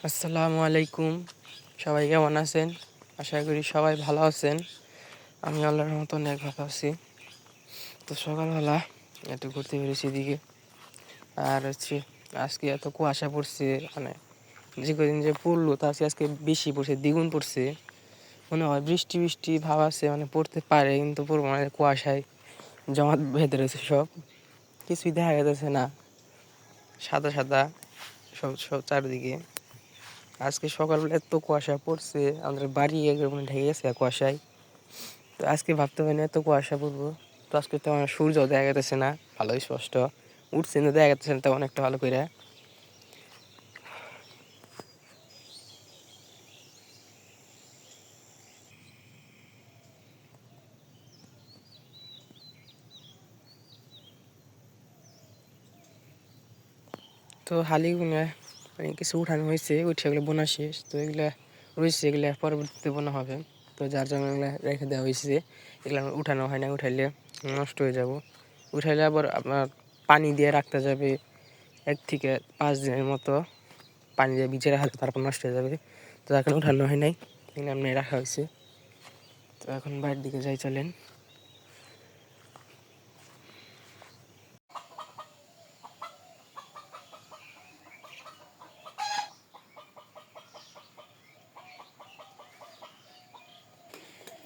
আসসালামু আলাইকুম। সবাই কেমন আছেন? আশা করি সবাই ভালো আছেন। আমি আল্লাহর মতো অনেক ভালো আছি। তো সকালবেলা একটু ঘুরতে বেরিয়েছি এদিকে। আর আজকে এত কুয়াশা পড়ছে, মানে যে কদিন যে পড়লো তা আজকে বেশি পড়ছে, দ্বিগুণ পড়ছে। মনে হয় বৃষ্টি বৃষ্টি ভাব আছে, মানে পড়তে পারে কিন্তু পড়বো না, কুয়াশায় জমাট বেঁধে রয়েছে সব, কিছুই দেখা যাচ্ছে না, সাদা সাদা সব সব চারিদিকে। আজকে সকালবেলা এত কুয়াশা পড়ছে, আমাদের বাড়ি একদম ঢেকে গেছে কুয়াশায়। তো আজকে ভাবতে পারি না এত কুয়াশা পড়বো। তো আজকে তো আমার সূর্য দেখা যাচ্ছে না ভালোই স্পষ্ট, উঠছে কিন্তু দেখা যাচ্ছে না তেমন একটা ভালো করে। তো হালিগুলো মানে কিছু উঠানো হয়েছে, উঠে এগুলো বোনা শেষ, তো এগুলা রয়েছে, এগুলা পরবর্তীতে বোনা হবে। তো যার জন্য এগুলো রেখে দেওয়া হয়েছে, এগুলো উঠানো হয় না, উঠাইলে নষ্ট হয়ে যাব। উঠাইলে আবার আপনার পানি দিয়ে রাখতে যাবে 1 থেকে 5 দিনের মতো, পানি দিয়ে ভিজে রাখলে তারপর নষ্ট হয়ে যাবে। তো এখন উঠানো হয় নাই, এখানে এমনি রাখা হয়েছে। তো এখন বাইরের দিকে যাই, চলেন।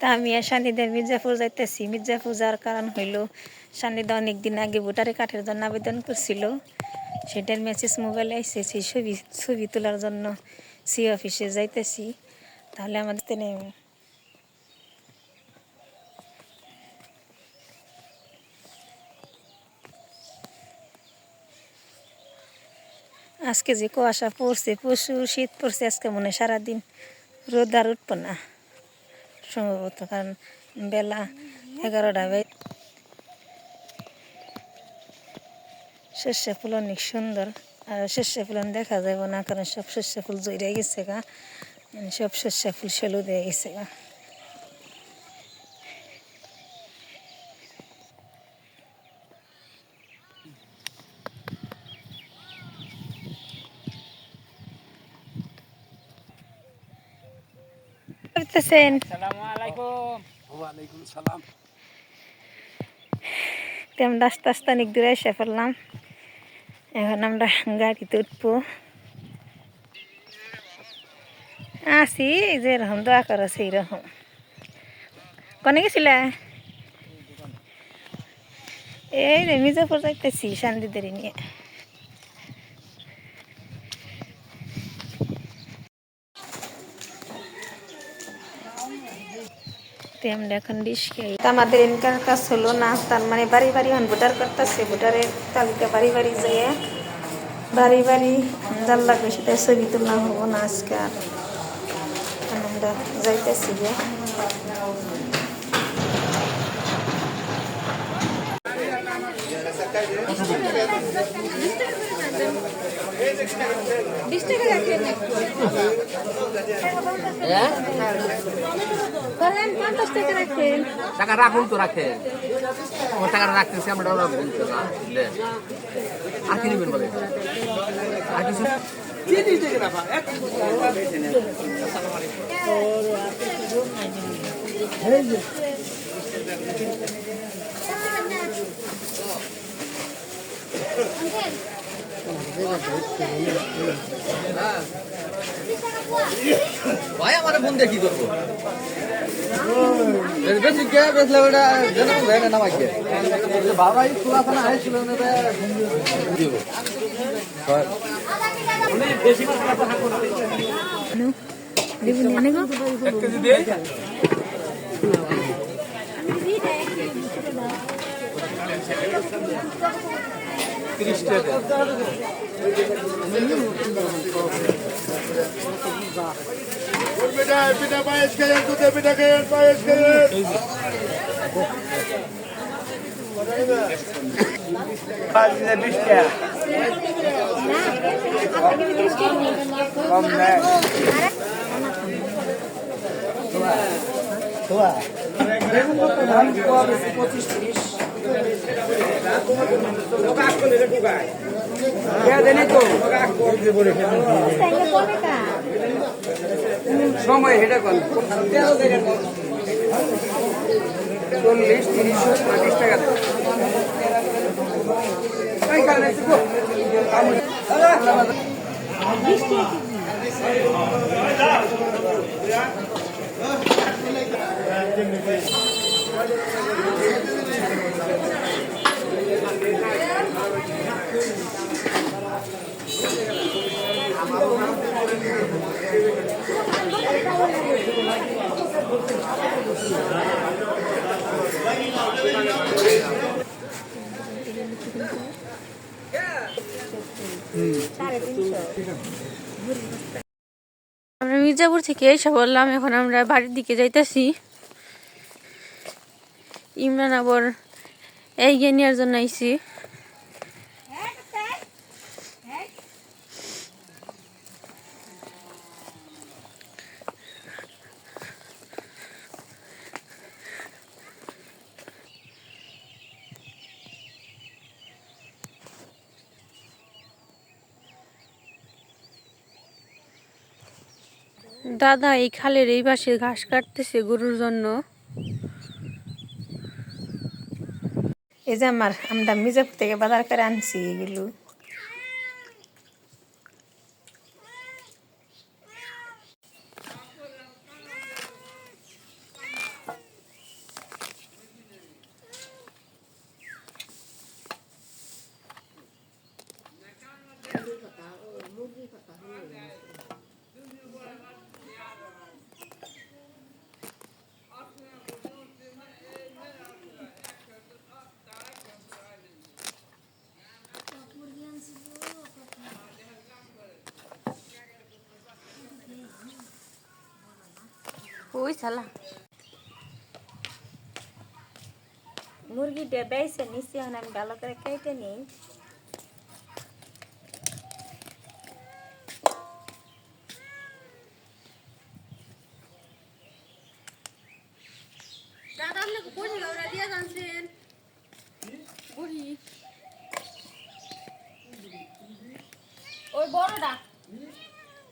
তা আমি আর সান্নিধ্যে মির্জাপুর যাইতেছি। মির্জাপুর যাওয়ার কারণ হইল, সান্নিধ্যে অনেকদিন আগে ভোটারের কার্ডের জন্য আবেদন করছিল, সেটার মেসেজ মোবাইলে আসছে, সেই ছবি তোলার জন্য সি অফিসে যাইতেছি। তাহলে আমাদের নেই আজকে যে কুয়াশা পড়ছে, প্রচুর শীত পড়ছে আজকে, মনে হয় সারাদিন রোদ আর উঠব না সম্ভবত, কারণ বেলা 11টা বাজে। শস্য ফুল অনেক সুন্দর, আর শস্য ফুল দেখা যাবে না, কারণ সব শস্য ফুল জড়িয়ে গেছে গা, সব শস্য ফুল সেলু দিয়ে গেছে গা। করতেছেন? আমরা আস্তে আস্তে অনেক দূরে এসে পড়লাম, এখন আমরা গাড়িতে উঠবো। আসি যেরকম দোয়া করো সেই রকম। কনে গেছিলে? এই রে মির্জাপুর যাইতেছি শান্তিদের নিয়ে। আমরা এখন ডিশ খাই। আমাদের এনকার কাজ হলো না, তার মানে বাড়ি বাড়ি এখন ভোটার করতেছে, ভোটারের তালিকা বাড়ি বাড়ি যেয়ে বাড়ি বাড়ি যার লাগবে সেটা ছবি তোলা হবো না আজকে। আর আমরা যাইতেছি যে টাকা রাখুন তো, রাখেন আমার টাকা রাখতেছি আমরা, আর কি নেবেন বলে আর কিছু। ভাই আমার ফোন দিয়ে কি করবো? বেশি কে বেশলে ওটা জানাবো ভাই না নামাই কে বাবাই খোলা থানা আইছিল না দিব বেশি মাছ কথা থাকো না দেবু নিয়ে গো 1 কেজি দে। Pita paes kalian tu pita kalian paes kalian. Paesnya bisa. Komne. Tua. Begun kok ধান কোয়া বেশি 25-30 টাকা। কে দেনি তো? সময় হেঁটে কল 40, 30, 40 টাকা আমরা মির্জাপুর থেকে এসে বললাম, এখন আমরা বাড়ির দিকে যাইতেছি। ইমরান আবার এই নেওয়ার জন্য আইছি। দাদা এই খালের এই পাশে ঘাস কাটতেছে গরুর জন্য। এই যে আমরা মির্জাপুর থেকে বাজার করে আনছি এগুলো। ওই শালা মুরগিটা বেঁচে নিচ্ছি, এখন আমি ভালো করে কেটে নিই। দাদা আপনি কই থেকে ওরা দিয়ে যাচ্ছেন? বুড়ি ওই বড়টা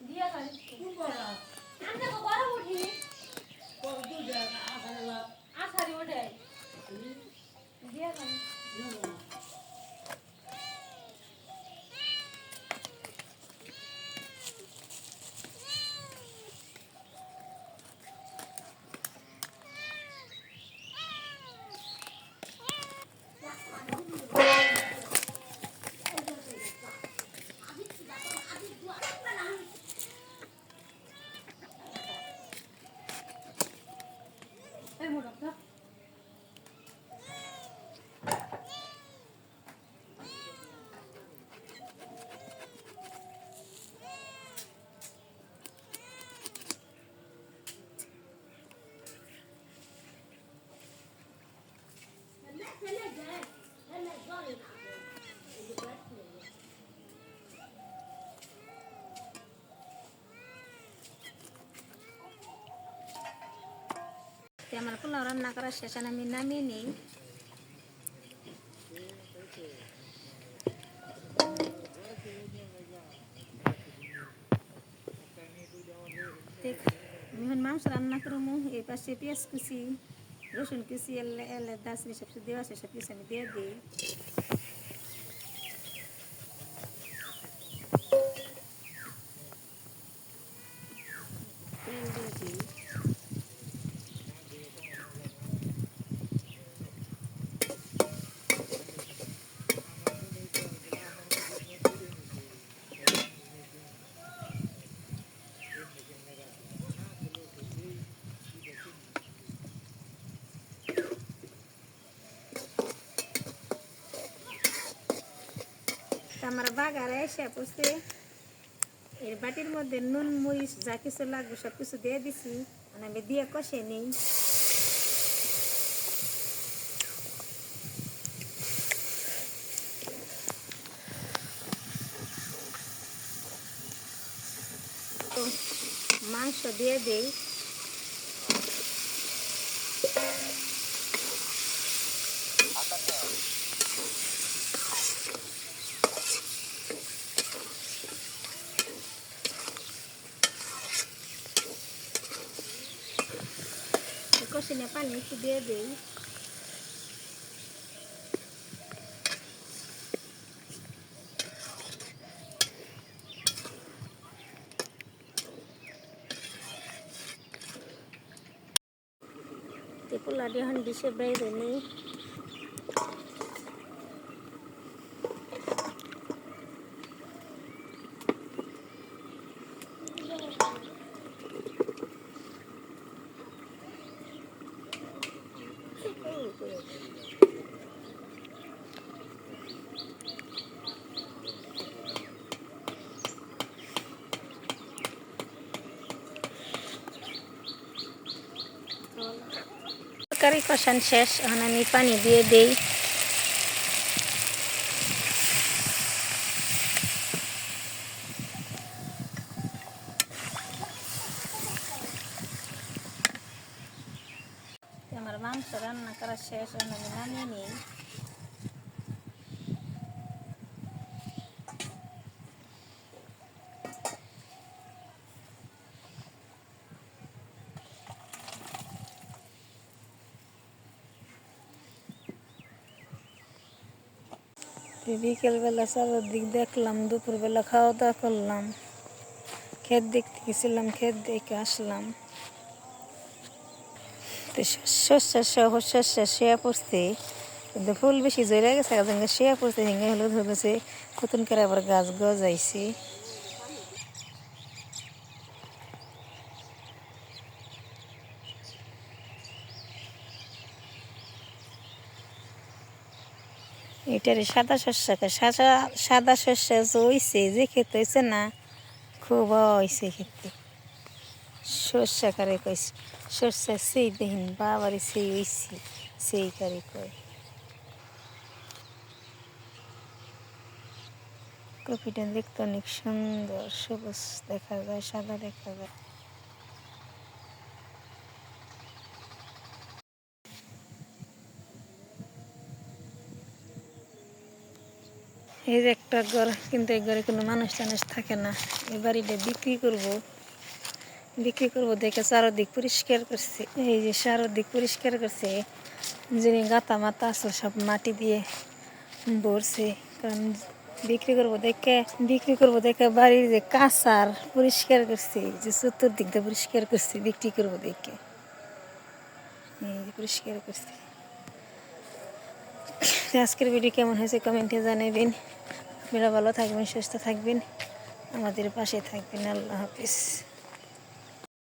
দিয়া যান। কোন বড়টা? আমরা তো বড় বুড়ি কত দূর যায় আসারি ওঠে দিয়া যান। এই মোটা আমার পোলাও রান্না করার শেষ, আমি নামিয়ে নিই। এখন মাংস রান্না করবো। এই পাশে পেঁয়াজ কুচি, রসুন কুচি, এলে দারচিনি সব কিছু দেওয়া আছে, সব কিছু আমি দিয়ে দিই। তেল দিয়ে দিই। আমার বাগারে এসে পড়ছে। এর বাটির মধ্যে নুন মরিচ যা কিছু লাগবে সব কিছু দিয়ে দিছি, আমি দিয়ে কষে নিই। তো মাংস দিয়ে দেই। কষিনে পানি একটু দিয়ে দিই। পোলাটি এখন ডিশে বাইরে নেই। তরকারি কষান শেষ, এখন আমি পানি দিয়ে দেই। আমার মাংস রান্না করা শেষ, এখন আমি নামিয়ে নিই। বিকেলবেলা চারদিক দেখলাম, দুপুরবেলা খাওয়া দাওয়া করলাম, ক্ষেত দেখতে গেছিলাম, ক্ষেত দেখে আসলাম। তো শস্য শেয়া পড়ছে, কিন্তু ফুল বেশি জড়ে গেছে, শেয়া পড়ছে, হেঙ্গে হলুদ হয়েছে, নতুন করে আবার গাছ গজাইছে। এটারে সাদা শস্য, সাদা শস্য হয়েছে, যে খেতে হয়েছে না, খুব হয়েছে খেতে। সর্ষা কারে কই, সর্ষা সেই দেহিন বাবারে, সেই হয়েছে, সেই কারে কয়। কপিটা দেখতে অনেক সুন্দর, সবুজ দেখা যায়, সাদা দেখা যায়। এই যে একটা ঘর, কিন্তু এই ঘরে কোনো মানুষ টানুষ থাকে না। এই বাড়িটা বিক্রি করবো দেখে চারদিক পরিষ্কার করছে। এই যে চারদিক পরিষ্কার করছে, যিনি গাতা মাতা আছে সব মাটি দিয়ে ভরছে, কারণ বিক্রি করবো দেখে বাড়ির যে কাঁচার পরিষ্কার করছে, যে চতুর্দিক দিয়ে পরিষ্কার করছে বিক্রি করবো দেখে, এই যে পরিষ্কার করছে। আজকের ভিডিও কেমন হয়েছে কমেন্টে জানাবেন। আপনারা ভালো থাকবেন, সুস্থ থাকবেন, আমাদের পাশে থাকবেন। আল্লাহ হাফিজ।